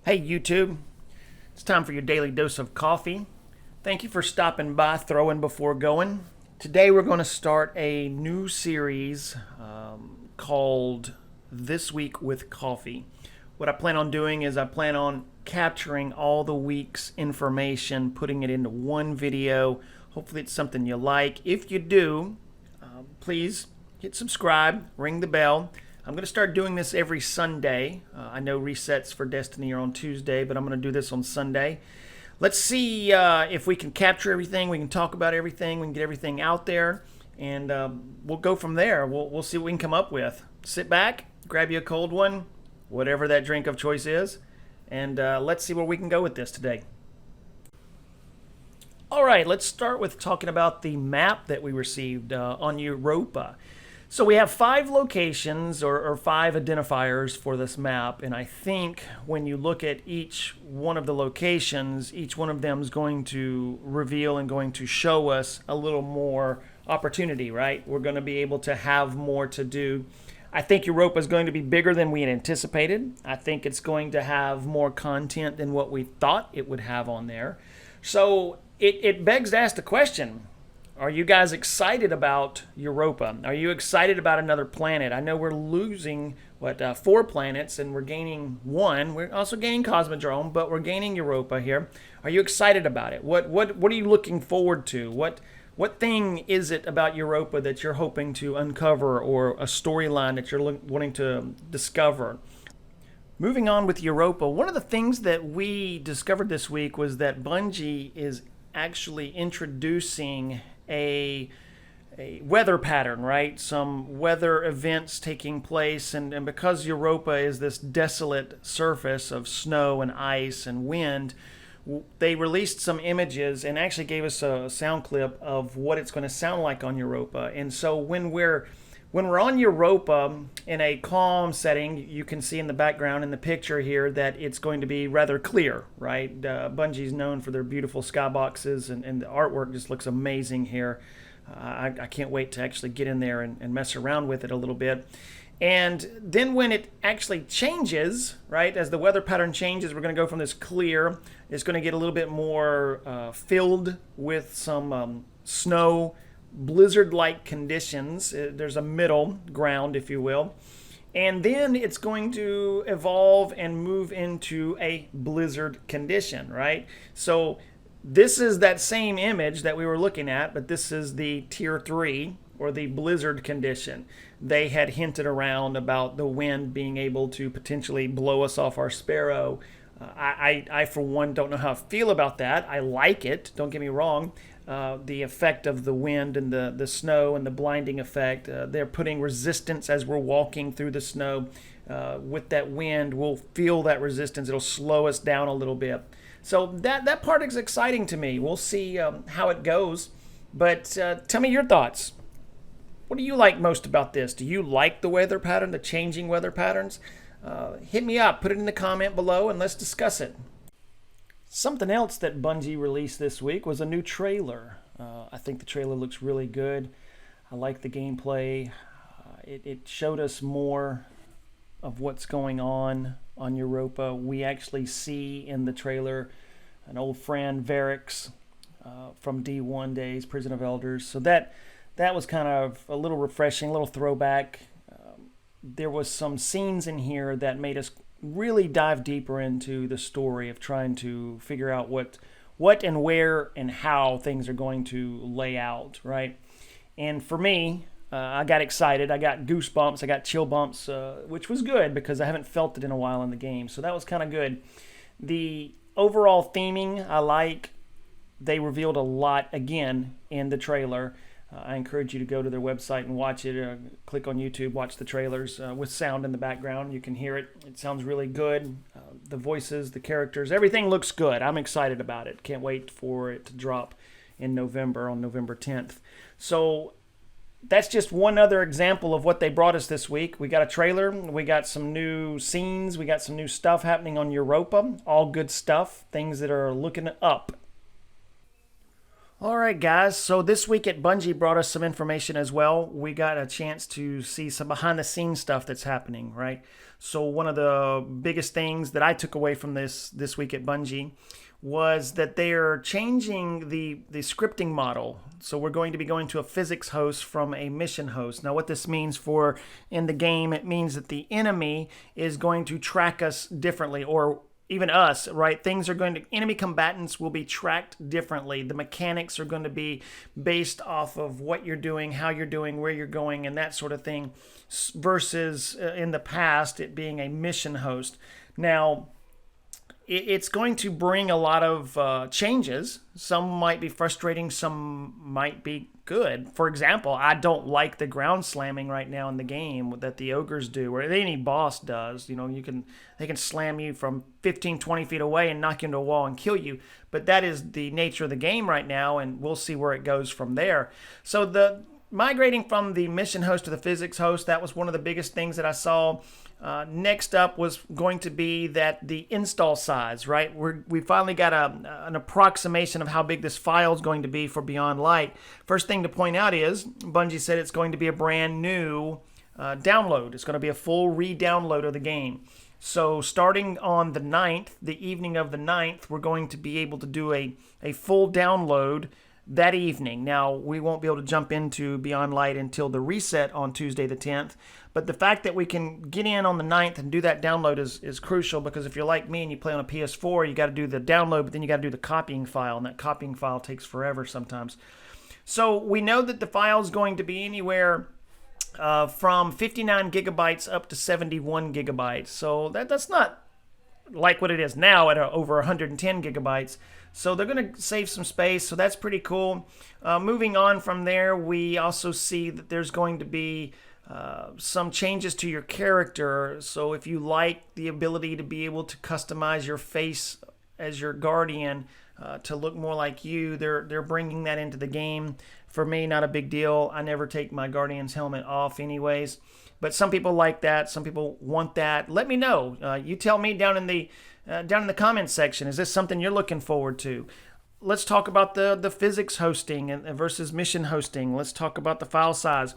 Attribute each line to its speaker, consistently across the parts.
Speaker 1: Hey YouTube, it's time for your daily dose of coffee. Thank you for stopping by Throwing Before Going. Today we're going to start a new series called This Week with Coffee. What I plan on doing is I plan on capturing all the week's information, putting it into one video. Hopefully it's something you like. If you do, please hit subscribe, ring the bell. I'm going to start doing this every Sunday. I know resets for Destiny are on Tuesday, but I'm going to do this on Sunday. Let's see if we can capture everything. We can talk about everything. We can get everything out there, and we'll go from there. We'll see what we can come up with. Sit back, grab you a cold one, whatever that drink of choice is, and let's see where we can go with this today. All right, let's start with talking about the map that we received on Europa. So we have 5 locations or 5 identifiers for this map, and I think when you look at each one of the locations, each one of them is going to reveal and going to show us a little more opportunity, right? We're going to be able to have more to do. I think Europa is going to be bigger than we had anticipated. I think it's going to have more content than what we thought it would have on there. So it begs to ask the question, are you guys excited about Europa? Are you excited about another planet? I know we're losing, 4 planets, and we're gaining 1. We're also gaining Cosmodrome, but we're gaining Europa here. Are you excited about it? What are you looking forward to? What thing is it about Europa that you're hoping to uncover, or a storyline that you're wanting to discover? Moving on with Europa, one of the things that we discovered this week was that Bungie is actually introducing a weather pattern, right? Some weather events taking place, and because Europa is this desolate surface of snow and ice and wind, they released some images and actually gave us a sound clip of what it's going to sound like on Europa. And so when we're on Europa in a calm setting, you can see in the background in the picture here that it's going to be rather clear, right? Bungie's known for their beautiful skyboxes, and the artwork just looks amazing here. I can't wait to actually get in there and mess around with it a little bit. And then when it actually changes, right, as the weather pattern changes, we're going to go from this clear, it's going to get a little bit more filled with some snow, blizzard-like conditions. There's a middle ground, if you will. And then it's going to evolve and move into a blizzard condition, right? So this is that same image that we were looking at, but this is the tier 3 or the blizzard condition. They had hinted around about the wind being able to potentially blow us off our Sparrow. I for one, don't know how I feel about that. I like it, don't get me wrong. The effect of the wind and the snow and the blinding effect. They're putting resistance as we're walking through the snow. With that wind, we'll feel that resistance. It'll slow us down a little bit. So that part is exciting to me. We'll see how it goes. But tell me your thoughts. What do you like most about this? Do you like the weather pattern, the changing weather patterns? Hit me up. Put it in the comment below and let's discuss it. Something else that Bungie released this week was a new trailer. I think the trailer looks really good. I like the gameplay. It showed us more of what's going on Europa. We actually see in the trailer an old friend, Varix, from D1 days, Prison of Elders. So that was kind of a little refreshing, a little throwback. There was some scenes in here that made us really dive deeper into the story of trying to figure out what and where and how things are going to lay out, right? And for me, I got excited. I got goosebumps. I got chill bumps, which was good because I haven't felt it in a while in the game. So that was kind of good. The overall theming I like. They revealed a lot again in the trailer. I encourage you to go to their website and watch it. Click on YouTube, watch the trailers with sound in the background. You can hear it. It sounds really good. The voices, the characters, everything looks good. I'm excited about it. Can't wait for it to drop in November, on November 10th. So that's just one other example of what they brought us this week. We got a trailer. We got some new scenes. We got some new stuff happening on Europa. All good stuff. Things that are looking up. All right, guys. So this week at Bungie brought us some information as well. We got a chance to see some behind the scenes stuff that's happening, right? So one of the biggest things that I took away from this week at Bungie was that they're changing the scripting model. So we're going to be going to a physics host from a mission host. Now what this means for in the game, it means that the enemy is going to track us differently, or even us, right? Enemy combatants will be tracked differently. The mechanics are going to be based off of what you're doing, how you're doing, where you're going, and that sort of thing, versus in the past it being a mission host. Now, it's going to bring a lot of changes. Some might be frustrating, some might be good. For example, I don't like the ground slamming right now in the game that the ogres do, or any boss does. You know, they can slam you from 15, 20 feet away and knock you into a wall and kill you. But that is the nature of the game right now, and we'll see where it goes from there. So the migrating from the mission host to the physics host, that was one of the biggest things that I saw. Next up was going to be that the install size, right? We finally got an approximation of how big this file is going to be for Beyond Light. First thing to point out is Bungie said it's going to be a brand new download. It's going to be a full re-download of the game. So starting on the 9th, the evening of the 9th, we're going to be able to do a full download that evening. Now, we won't be able to jump into Beyond Light until the reset on Tuesday the 10th, but the fact that we can get in on the 9th and do that download is crucial, because if you're like me and you play on a PS4, you got to do the download, but then you got to do the copying file, and that copying file takes forever sometimes. So we know that the file is going to be anywhere from 59 gigabytes up to 71 gigabytes. So that's not like what it is now at over 110 gigabytes. So they're going to save some space, so that's pretty cool. Moving on from there, we also see that there's going to be some changes to your character. So if you like the ability to be able to customize your face as your guardian to look more like you, they're bringing that into the game. For me, not a big deal. I never take my guardian's helmet off anyways. But some people like that. Some people want that. Let me know. You tell me down in the comments section. Is this something you're looking forward to? Let's talk about the physics hosting versus mission hosting. Let's talk about the file size.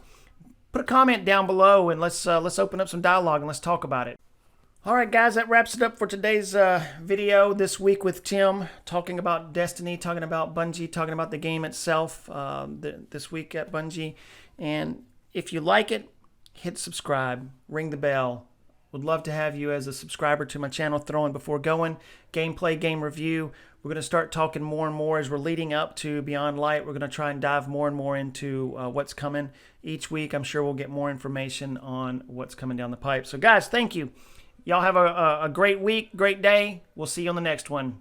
Speaker 1: Put a comment down below and let's open up some dialogue and let's talk about it. All right, guys, that wraps it up for today's video this week with Tim, talking about Destiny, talking about Bungie, talking about the game itself this week at Bungie. And if you like it, hit subscribe, ring the bell. Would love to have you as a subscriber to my channel. Throwing Before Going, gameplay, game review. We're going to start talking more and more as we're leading up to Beyond Light. We're going to try and dive more and more into what's coming each week. I'm sure we'll get more information on what's coming down the pipe. So guys, thank you. Y'all have a great week, great day. We'll see you on the next one.